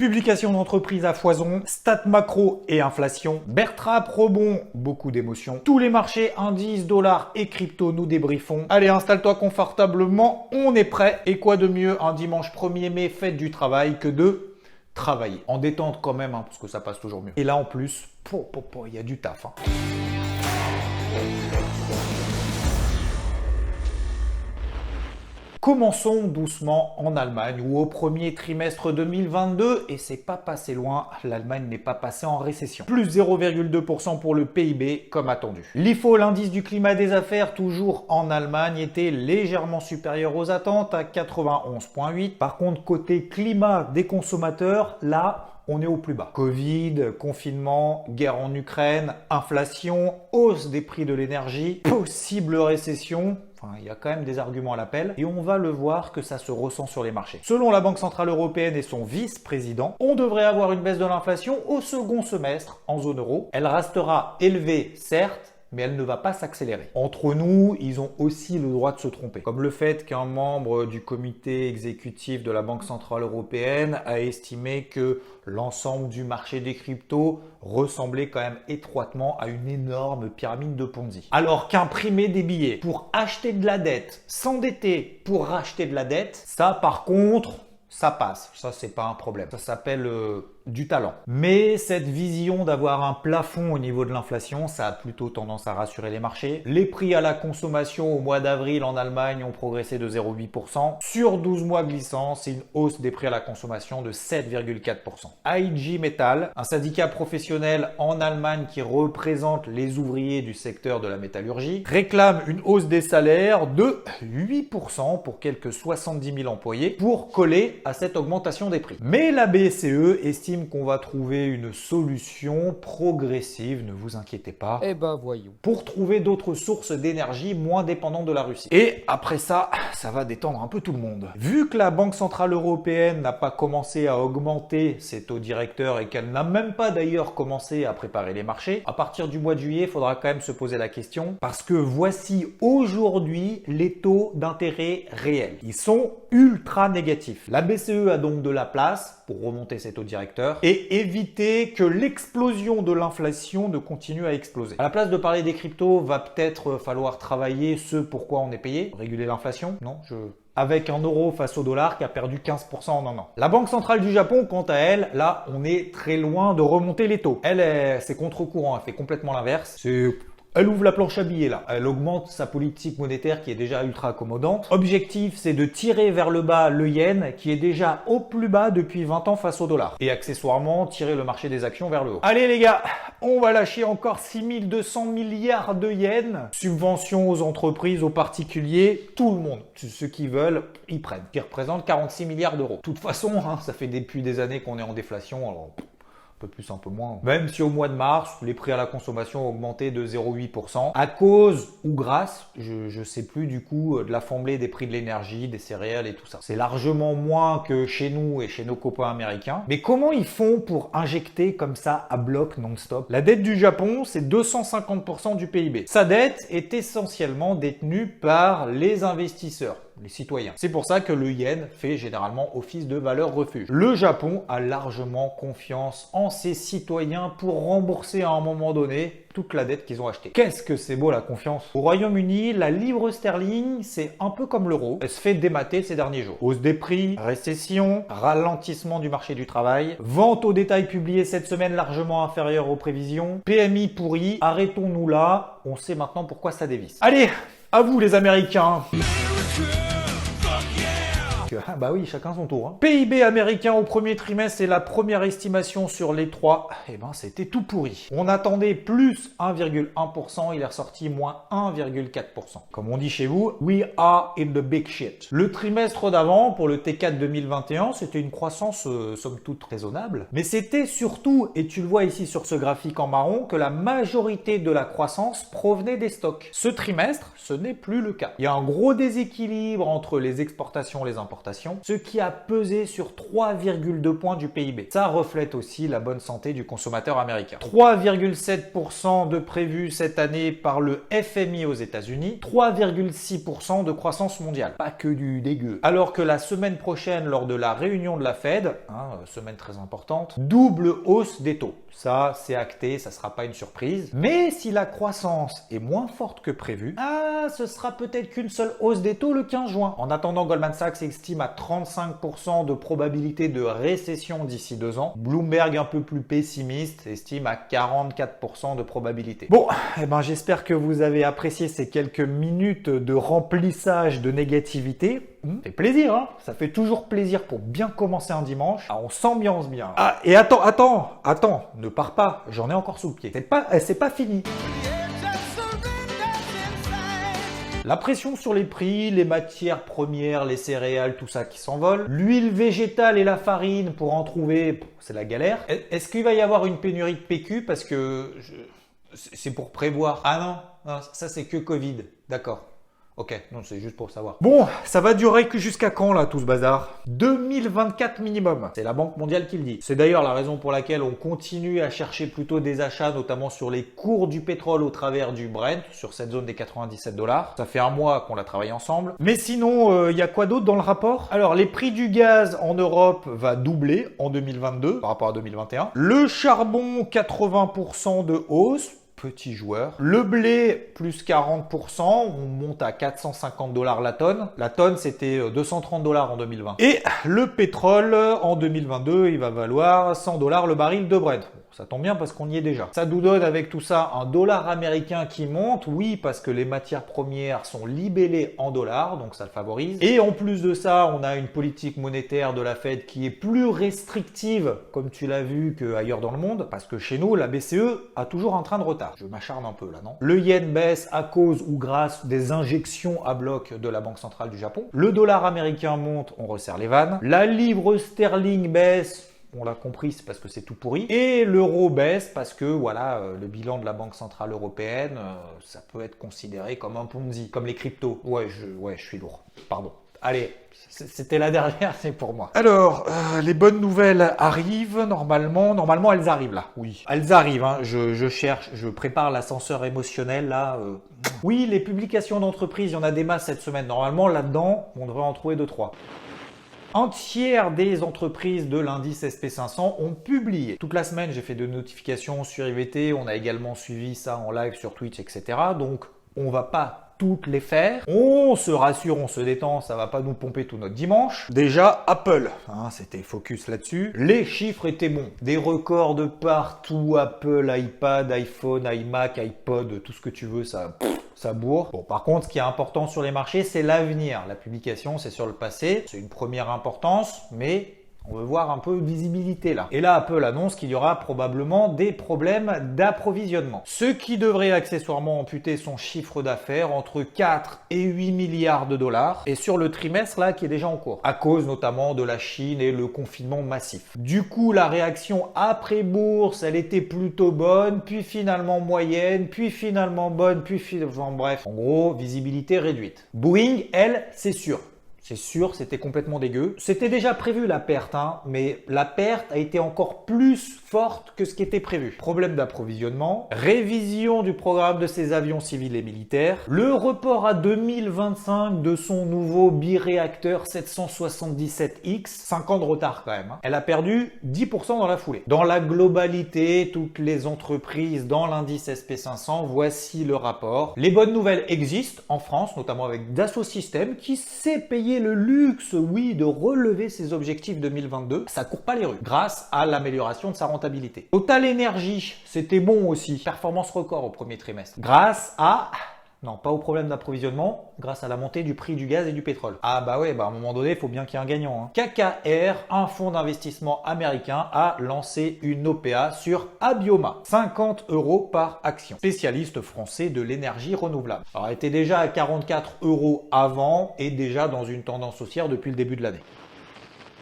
Publication d'entreprise à foison, stats macro et inflation, Bertrap rebond, beaucoup d'émotions. Tous les marchés, indices, dollars et crypto, nous débriefons. Allez, installe-toi confortablement, on est prêt. Et quoi de mieux un dimanche 1er mai, fête du travail, que de travailler. En détente quand même, parce que ça passe toujours mieux. Et là en plus, il y a du taf. Commençons doucement en Allemagne où au premier trimestre 2022, et c'est pas passé loin, l'Allemagne n'est pas passée en récession. Plus 0,2% pour le PIB comme attendu. L'IFO, l'indice du climat des affaires, toujours en Allemagne, était légèrement supérieur aux attentes à 91,8. Par contre, côté climat des consommateurs, là, on est au plus bas. Covid, confinement, guerre en Ukraine, inflation, hausse des prix de l'énergie, possible récession. Enfin, il y a quand même des arguments à l'appel et on va le voir que ça se ressent sur les marchés. Selon la Banque Centrale Européenne et son vice-président, on devrait avoir une baisse de l'inflation au second semestre en zone euro. Elle restera élevée, certes, mais elle ne va pas s'accélérer. Entre nous, ils ont aussi le droit de se tromper. Comme le fait qu'un membre du comité exécutif de la Banque Centrale Européenne a estimé que l'ensemble du marché des cryptos ressemblait quand même étroitement à une énorme pyramide de Ponzi. Alors qu'imprimer des billets pour acheter de la dette, s'endetter pour racheter de la dette, ça par contre, ça passe. Ça, c'est pas un problème. Ça s'appelle du talent. Mais cette vision d'avoir un plafond au niveau de l'inflation, ça a plutôt tendance à rassurer les marchés. Les prix à la consommation au mois d'avril en Allemagne ont progressé de 0,8%. Sur 12 mois glissants, c'est une hausse des prix à la consommation de 7,4%. IG Metall, un syndicat professionnel en Allemagne qui représente les ouvriers du secteur de la métallurgie, réclame une hausse des salaires de 8% pour quelques 70 000 employés pour coller à cette augmentation des prix. Mais la BCE estime qu'on va trouver une solution progressive, ne vous inquiétez pas. Eh ben voyons. Pour trouver d'autres sources d'énergie moins dépendantes de la Russie. Et après ça, ça va détendre un peu tout le monde. Vu que la Banque Centrale Européenne n'a pas commencé à augmenter ses taux directeurs et qu'elle n'a même pas d'ailleurs commencé à préparer les marchés, à partir du mois de juillet, il faudra quand même se poser la question parce que voici aujourd'hui les taux d'intérêt réels. Ils sont ultra négatifs. La BCE a donc de la place pour remonter ses taux directeurs et éviter que l'explosion de l'inflation ne continue à exploser. À la place de parler des cryptos, va peut-être falloir travailler ce pourquoi on est payé, réguler l'inflation. Non, avec un euro face au dollar qui a perdu 15% en un an. La Banque centrale du Japon, quant à elle, là, on est très loin de remonter les taux. Elle, c'est contre-courant, elle fait complètement l'inverse. Elle ouvre la planche à billets là. Elle augmente sa politique monétaire qui est déjà ultra accommodante. Objectif, c'est de tirer vers le bas le yen qui est déjà au plus bas depuis 20 ans face au dollar. Et accessoirement, tirer le marché des actions vers le haut. Allez les gars, on va lâcher encore 6200 milliards de yens. Subventions aux entreprises, aux particuliers, tout le monde. Ceux qui veulent, ils prennent. Qui représentent 46 milliards d'euros. De toute façon, ça fait depuis des années qu'on est en déflation, alors un peu plus, un peu moins. Même si au mois de mars, les prix à la consommation ont augmenté de 0,8% à cause ou grâce, je sais plus du coup, de la flambée des prix de l'énergie, des céréales et tout ça. C'est largement moins que chez nous et chez nos copains américains. Mais comment ils font pour injecter comme ça à bloc non-stop? La dette du Japon, c'est 250% du PIB. Sa dette est essentiellement détenue par les investisseurs, les citoyens. C'est pour ça que le yen fait généralement office de valeur refuge. Le Japon a largement confiance en ses citoyens pour rembourser à un moment donné toute la dette qu'ils ont achetée. Qu'est-ce que c'est beau la confiance. Au Royaume-Uni, la livre sterling, c'est un peu comme l'euro. Elle se fait démater ces derniers jours. Hausse des prix, récession, ralentissement du marché du travail, vente au détail publiée cette semaine largement inférieure aux prévisions, PMI pourri, arrêtons-nous là, on sait maintenant pourquoi ça dévisse. Allez, à vous les Américains. Ah bah oui, chacun son tour. PIB américain au premier trimestre et la première estimation sur les trois, eh ben c'était tout pourri. On attendait plus 1,1%, il est ressorti moins 1,4%. Comme on dit chez vous, we are in the big shit. Le trimestre d'avant, pour le T4 2021, c'était une croissance somme toute raisonnable. Mais c'était surtout, et tu le vois ici sur ce graphique en marron, que la majorité de la croissance provenait des stocks. Ce trimestre, ce n'est plus le cas. Il y a un gros déséquilibre entre les exportations et les importations. exportations, ce qui a pesé sur 3,2 points du PIB. Ça reflète aussi la bonne santé du consommateur américain. 3,7% de prévu cette année par le FMI aux États-Unis, 3,6% de croissance mondiale. Pas que du dégueu. Alors que la semaine prochaine, lors de la réunion de la Fed, semaine très importante, double hausse des taux. Ça, c'est acté, ça sera pas une surprise. Mais si la croissance est moins forte que prévu, ce sera peut-être qu'une seule hausse des taux le 15 juin. En attendant, Goldman Sachs estime à 35% de probabilité de récession d'ici 2 ans. Bloomberg, un peu plus pessimiste, estime à 44% de probabilité. Bon, j'espère que vous avez apprécié ces quelques minutes de remplissage de négativité. Ça fait plaisir, hein. Ça fait toujours plaisir pour bien commencer un dimanche. On s'ambiance bien. Et attends, ne pars pas, j'en ai encore sous le pied. C'est pas fini. La pression sur les prix, les matières premières, les céréales, tout ça qui s'envole. L'huile végétale et la farine, pour en trouver, c'est la galère. Est-ce qu'il va y avoir une pénurie de PQ parce que c'est pour prévoir? Ah non, ça c'est que Covid, d'accord. Ok, non, c'est juste pour savoir. Bon, ça va durer que jusqu'à quand là, tout ce bazar? 2024 minimum. C'est la Banque mondiale qui le dit. C'est d'ailleurs la raison pour laquelle on continue à chercher plutôt des achats, notamment sur les cours du pétrole au travers du Brent, sur cette zone des 97 $. Ça fait un mois qu'on l'a travaillé ensemble. Mais sinon, il y a quoi d'autre dans le rapport? Alors, les prix du gaz en Europe va doubler en 2022 par rapport à 2021. Le charbon, 80% de hausse. Petit joueur. Le blé, plus 40%, on monte à 450 $ la tonne. La tonne, c'était 230 $ en 2020. Et le pétrole, en 2022, il va valoir 100 $ le baril de Brent. Ça tombe bien parce qu'on y est déjà. Ça nous donne avec tout ça un dollar américain qui monte, oui, parce que les matières premières sont libellées en dollars, donc ça le favorise. Et en plus de ça, on a une politique monétaire de la Fed qui est plus restrictive, comme tu l'as vu, qu'ailleurs dans le monde, parce que chez nous, la BCE a toujours un train de retard. Je m'acharne un peu là, non? Le yen baisse à cause ou grâce des injections à bloc de la Banque centrale du Japon. Le dollar américain monte, on resserre les vannes. La livre sterling baisse. On l'a compris, c'est parce que c'est tout pourri. Et l'euro baisse parce que, voilà, le bilan de la Banque Centrale Européenne, ça peut être considéré comme un Ponzi, comme les cryptos. Ouais, je suis lourd. Pardon. Allez, c'était la dernière, c'est pour moi. Alors, les bonnes nouvelles arrivent normalement. Normalement, elles arrivent là. Oui, elles arrivent. Hein. Je cherche, je prépare l'ascenseur émotionnel là. Oui, les publications d'entreprise, il y en a des masses cette semaine. Normalement, là-dedans, on devrait en trouver 2-3. Un tiers des entreprises de l'indice SP500 ont publié. Toute la semaine, j'ai fait de notifications sur IVT. On a également suivi ça en live sur Twitch, etc. Donc, on va pas toutes les faire. On se rassure, on se détend, ça va pas nous pomper tout notre dimanche. Déjà, Apple, c'était focus là-dessus. Les chiffres étaient bons. Des records de partout, Apple, iPad, iPhone, iMac, iPod, tout ce que tu veux, ça bourre. Bon, par contre, ce qui est important sur les marchés, c'est l'avenir. La publication, c'est sur le passé. C'est une première importance, mais on veut voir un peu de visibilité là. Et là, Apple annonce qu'il y aura probablement des problèmes d'approvisionnement. Ce qui devrait accessoirement amputer son chiffre d'affaires entre 4 et 8 milliards de dollars. Et sur le trimestre là, qui est déjà en cours. À cause notamment de la Chine et le confinement massif. Du coup, la réaction après bourse, elle était plutôt bonne, puis finalement moyenne, puis finalement bonne, puis enfin, bref. En gros, visibilité réduite. Boeing, elle, c'est sûr. C'est sûr, c'était complètement dégueu. C'était déjà prévu la perte, mais la perte a été encore plus forte que ce qui était prévu. Problème d'approvisionnement, révision du programme de ses avions civils et militaires, le report à 2025 de son nouveau biréacteur 777X, 5 ans de retard quand même. Elle a perdu 10% dans la foulée. Dans la globalité, toutes les entreprises dans l'indice SP500, voici le rapport. Les bonnes nouvelles existent en France, notamment avec Dassault Systèmes qui s'est payé le luxe, oui, de relever ses objectifs 2022, ça court pas les rues, grâce à l'amélioration de sa rentabilité. Total Energy, c'était bon aussi, performance record au premier trimestre, grâce à... Non, pas au problème d'approvisionnement, grâce à la montée du prix du gaz et du pétrole. Ah bah ouais, à un moment donné, il faut bien qu'il y ait un gagnant. KKR, un fonds d'investissement américain, a lancé une OPA sur Abioma. 50 € par action. Spécialiste français de l'énergie renouvelable. Alors, elle était déjà à 44 € avant et déjà dans une tendance haussière depuis le début de l'année.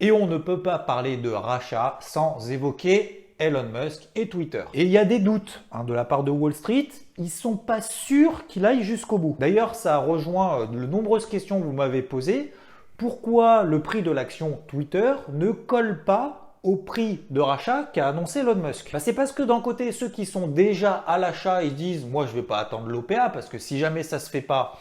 Et on ne peut pas parler de rachat sans évoquer Elon Musk et Twitter. Et il y a des doutes de la part de Wall Street, ils sont pas sûrs qu'il aille jusqu'au bout. D'ailleurs, ça rejoint de nombreuses questions que vous m'avez posées. Pourquoi le prix de l'action Twitter ne colle pas au prix de rachat qu'a annoncé Elon Musk? C'est parce que d'un côté, ceux qui sont déjà à l'achat, ils disent « moi je vais pas attendre l'OPA parce que si jamais ça se fait pas,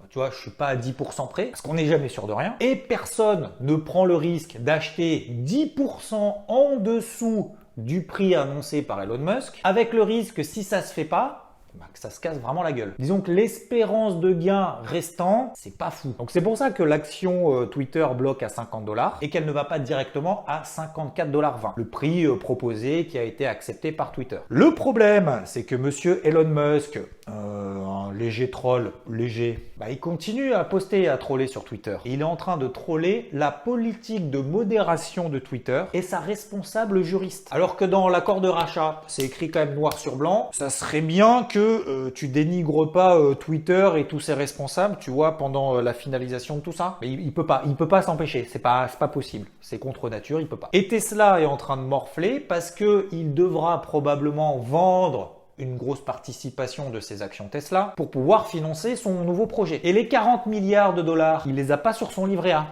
tu vois, je suis pas à 10% près, parce qu'on n'est jamais sûr de rien. Et personne ne prend le risque d'acheter 10% en dessous du prix annoncé par Elon Musk, avec le risque que si ça se fait pas, que ça se casse vraiment la gueule. Disons que l'espérance de gain restant, c'est pas fou. Donc c'est pour ça que l'action Twitter bloque à 50 $, et qu'elle ne va pas directement à 54,20 $, le prix proposé qui a été accepté par Twitter. Le problème, c'est que monsieur Elon Musk, un léger troll, il continue à poster et à troller sur Twitter. Il est en train de troller la politique de modération de Twitter et sa responsable juriste. Alors que dans l'accord de rachat, c'est écrit quand même noir sur blanc, ça serait bien que tu dénigres pas Twitter et tous ses responsables, tu vois, pendant la finalisation de tout ça. Mais il peut pas s'empêcher, c'est pas possible. C'est contre nature, il peut pas. Et Tesla est en train de morfler parce que il devra probablement vendre une grosse participation de ses actions Tesla pour pouvoir financer son nouveau projet. Et les 40 milliards de dollars, il les a pas sur son livret A.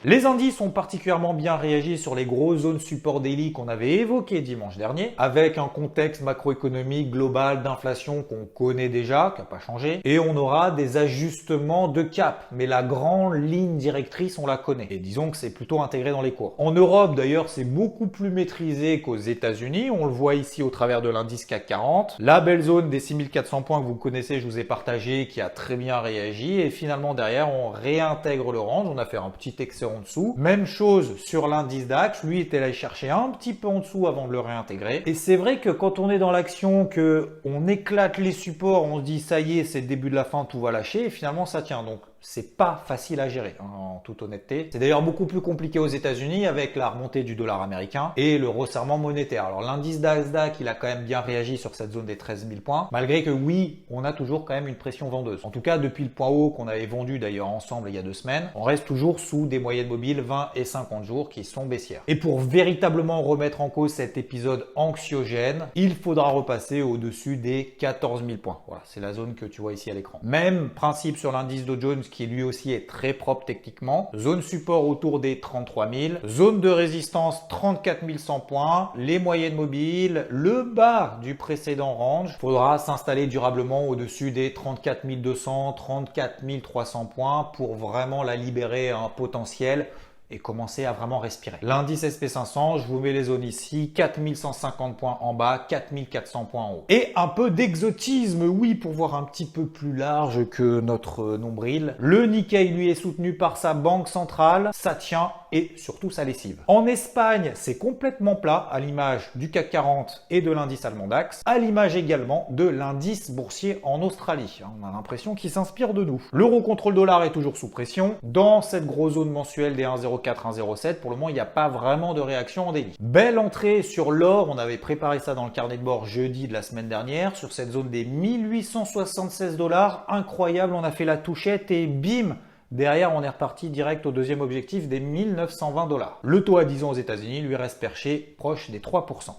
Les indices ont particulièrement bien réagi sur les grosses zones support daily qu'on avait évoquées dimanche dernier, avec un contexte macroéconomique global d'inflation qu'on connaît déjà, qui n'a pas changé, et on aura des ajustements de cap. Mais la grande ligne directrice, on la connaît. Et disons que c'est plutôt intégré dans les cours. En Europe, d'ailleurs, c'est beaucoup plus maîtrisé qu'aux États-Unis. On le voit ici au travers de l'indice CAC 40. La belle zone des 6400 points que vous connaissez, je vous ai partagé, qui a très bien réagi. Et finalement, derrière, on réintègre le range. On a fait un petit excès en dessous. Même chose sur l'indice DAX, lui était allé chercher un petit peu en dessous avant de le réintégrer. Et c'est vrai que quand on est dans l'action, que on éclate les supports, on se dit ça y est, c'est le début de la fin, tout va lâcher, et finalement ça tient. Donc c'est pas facile à gérer, en toute honnêteté. C'est d'ailleurs beaucoup plus compliqué aux États-Unis avec la remontée du dollar américain et le resserrement monétaire. Alors l'indice Nasdaq, il a quand même bien réagi sur cette zone des 13 000 points, malgré que oui, on a toujours quand même une pression vendeuse. En tout cas, depuis le point haut qu'on avait vendu d'ailleurs ensemble il y a 2 semaines, on reste toujours sous des moyennes mobiles 20 et 50 jours qui sont baissières. Et pour véritablement remettre en cause cet épisode anxiogène, il faudra repasser au-dessus des 14 000 points. Voilà, c'est la zone que tu vois ici à l'écran. Même principe sur l'indice Dow Jones qui lui aussi est très propre techniquement. Zone support autour des 33 000. Zone de résistance 34 100 points. Les moyennes mobiles, le bas du précédent range. Il faudra s'installer durablement au-dessus des 34 200, 34 300 points pour vraiment la libérer à un potentiel et commencer à vraiment respirer. L'indice SP500, je vous mets les zones ici, 4150 points en bas, 4400 points en haut. Et un peu d'exotisme, oui, pour voir un petit peu plus large que notre nombril. Le Nikkei, lui, est soutenu par sa banque centrale, ça tient, et surtout sa lessive. En Espagne, c'est complètement plat, à l'image du CAC 40 et de l'indice allemand DAX, à l'image également de l'indice boursier en Australie. On a l'impression qu'il s'inspire de nous. L'euro contre le dollar est toujours sous pression, dans cette grosse zone mensuelle des 1,04, 1,07, pour le moment, il n'y a pas vraiment de réaction en daily. Belle entrée sur l'or, on avait préparé ça dans le carnet de bord jeudi de la semaine dernière, sur cette zone des 1876 $, incroyable, on a fait la touchette et bim, derrière, on est reparti direct au deuxième objectif des 1920 $. Le taux à 10 ans aux États-Unis lui reste perché proche des 3%.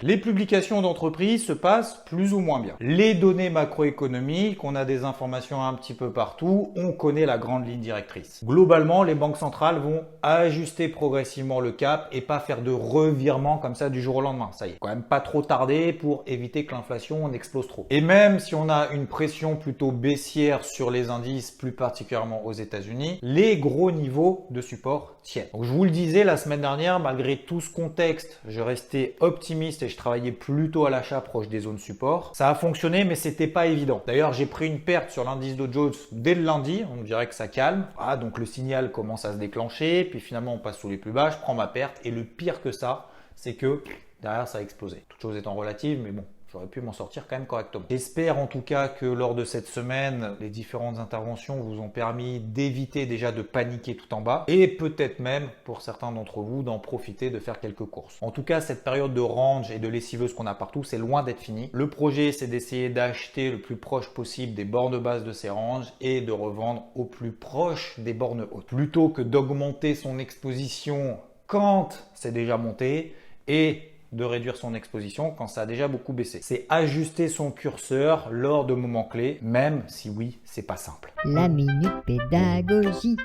Les publications d'entreprises se passent plus ou moins bien. Les données macroéconomiques, on a des informations un petit peu partout, on connaît la grande ligne directrice. Globalement, les banques centrales vont ajuster progressivement le cap et pas faire de revirement comme ça du jour au lendemain. Ça y est, quand même pas trop tarder pour éviter que l'inflation explose trop. Et même si on a une pression plutôt baissière sur les indices, plus particulièrement aux États-Unis, les gros niveaux de support tiennent. Donc je vous le disais la semaine dernière, malgré tout ce contexte, je restais optimiste et je travaillais plutôt à l'achat proche des zones support. Ça a fonctionné, mais c'était pas évident. D'ailleurs, j'ai pris une perte sur l'indice Dow Jones dès le lundi. On dirait que ça calme. Ah, donc le signal commence à se déclencher. Puis finalement, on passe sous les plus bas. Je prends ma perte. Et le pire que ça, c'est que derrière, ça a explosé. Toute chose étant relative, mais bon. J'aurais pu m'en sortir quand même correctement. J'espère en tout cas que lors de cette semaine, les différentes interventions vous ont permis d'éviter déjà de paniquer tout en bas et peut-être même, pour certains d'entre vous, d'en profiter de faire quelques courses. En tout cas, cette période de range et de lessiveuse qu'on a partout, c'est loin d'être fini. Le projet, c'est d'essayer d'acheter le plus proche possible des bornes basses de ces ranges et de revendre au plus proche des bornes hautes. Plutôt que d'augmenter son exposition quand c'est déjà monté et de réduire son exposition quand ça a déjà beaucoup baissé. C'est ajuster son curseur lors de moments clés, même si oui, c'est pas simple. La minute pédagogie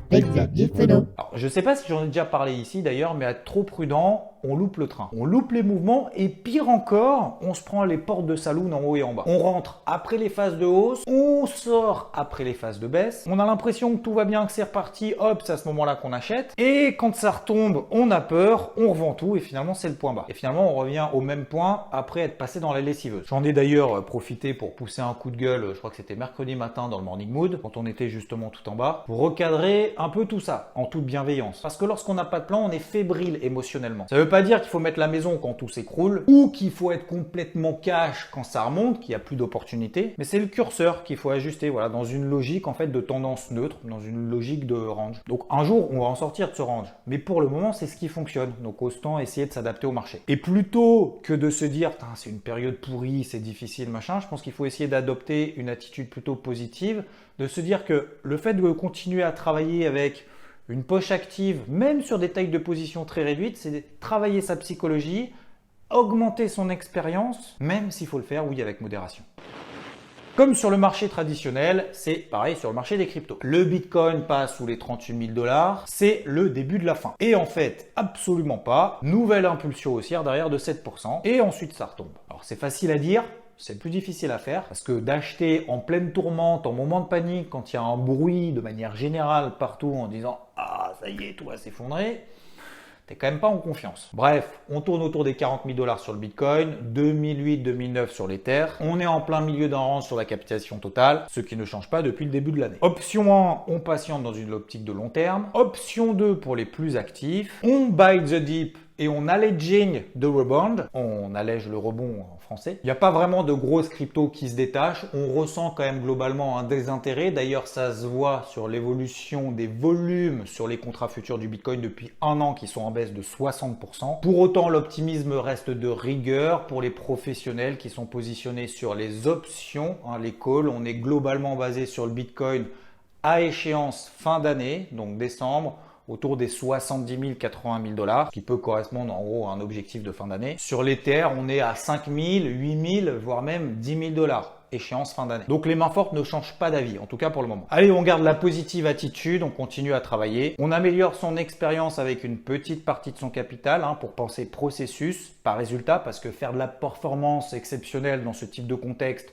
avec Xavier Fenot. Alors, je sais pas si j'en ai déjà parlé ici d'ailleurs, mais à être trop prudent, on loupe le train. On loupe les mouvements et pire encore, on se prend les portes de saloon en haut et en bas. On rentre après les phases de hausse, on sort après les phases de baisse. On a l'impression que tout va bien, que c'est reparti, hop, c'est à ce moment-là qu'on achète. Et quand ça retombe, on a peur, on revend tout et finalement c'est le point bas. Et finalement on revient au même point après être passé dans la lessiveuse. J'en ai d'ailleurs profité pour pousser un coup de gueule, je crois que c'était mercredi matin dans le Morning Mood, quand on était justement tout en bas, pour recadrer un peu tout ça, en toute bienveillance. Parce que lorsqu'on n'a pas de plan, on est fébrile émotionnellement. Ça veut pas dire qu'il faut mettre la maison quand tout s'écroule, ou qu'il faut être complètement cash quand ça remonte, qu'il n'y a plus d'opportunités, mais c'est le curseur qu'il faut ajuster, voilà, dans une logique en fait de tendance neutre, dans une logique de range. Donc un jour, on va en sortir de ce range, mais pour le moment, c'est ce qui fonctionne. Donc autant essayer de s'adapter au marché. Et plutôt que de se dire, c'est une période pourrie, c'est difficile, machin, je pense qu'il faut essayer d'adopter une attitude plutôt positive, de se dire que le fait de continuer à travailler avec une poche active, même sur des tailles de position très réduites, c'est de travailler sa psychologie, augmenter son expérience, même s'il faut le faire, oui, avec modération. Comme sur le marché traditionnel, c'est pareil sur le marché des cryptos. Le Bitcoin passe sous les 38 000 $, c'est le début de la fin. Et en fait, absolument pas. Nouvelle impulsion haussière derrière de 7%, et ensuite ça retombe. Alors c'est facile à dire, c'est plus difficile à faire parce que d'acheter en pleine tourmente, en moment de panique, quand il y a un bruit de manière générale partout en disant « Ah, ça y est, tout va s'effondrer », t'es quand même pas en confiance. Bref, on tourne autour des 40 000 $ sur le Bitcoin, 2008-2009 sur l'Ether. On est en plein milieu d'un range sur la capitalisation totale, ce qui ne change pas depuis le début de l'année. Option 1, on patiente dans une optique de long terme. Option 2 pour les plus actifs, on buy the dip et on alleging the rebound. On allège le rebond en français. Il n'y a pas vraiment de grosses cryptos qui se détachent. On ressent quand même globalement un désintérêt. D'ailleurs, ça se voit sur l'évolution des volumes sur les contrats futurs du Bitcoin depuis un an qui sont en baisse de 60%. Pour autant, l'optimisme reste de rigueur pour les professionnels qui sont positionnés sur les options, les calls. On est globalement basé sur le Bitcoin à échéance fin d'année, donc décembre, autour des 70 000, 80 000 $, qui peut correspondre en gros à un objectif de fin d'année. Sur l'Ether, on est à 5 000, 8 000, voire même 10 000 $, échéance fin d'année. Donc les mains fortes ne changent pas d'avis, en tout cas pour le moment. Allez, on garde la positive attitude, on continue à travailler. On améliore son expérience avec une petite partie de son capital pour penser processus, pas résultat, parce que faire de la performance exceptionnelle dans ce type de contexte,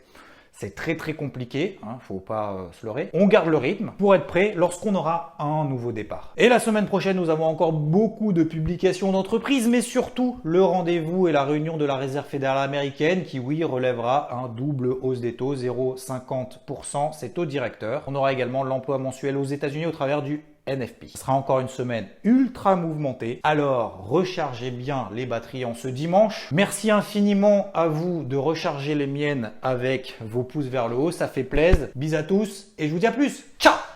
c'est très compliqué, faut pas se leurrer. On garde le rythme pour être prêt lorsqu'on aura un nouveau départ. Et la semaine prochaine, nous avons encore beaucoup de publications d'entreprises, mais surtout le rendez-vous et la réunion de la Réserve fédérale américaine qui, oui, relèvera un double hausse des taux, 0,50%, c'est taux directeur. On aura également l'emploi mensuel aux États-Unis au travers du NFP. Ce sera encore une semaine ultra mouvementée. Alors, rechargez bien les batteries en ce dimanche. Merci infiniment à vous de recharger les miennes avec vos pouces vers le haut. Ça fait plaisir. Bisous à tous et je vous dis à plus. Ciao!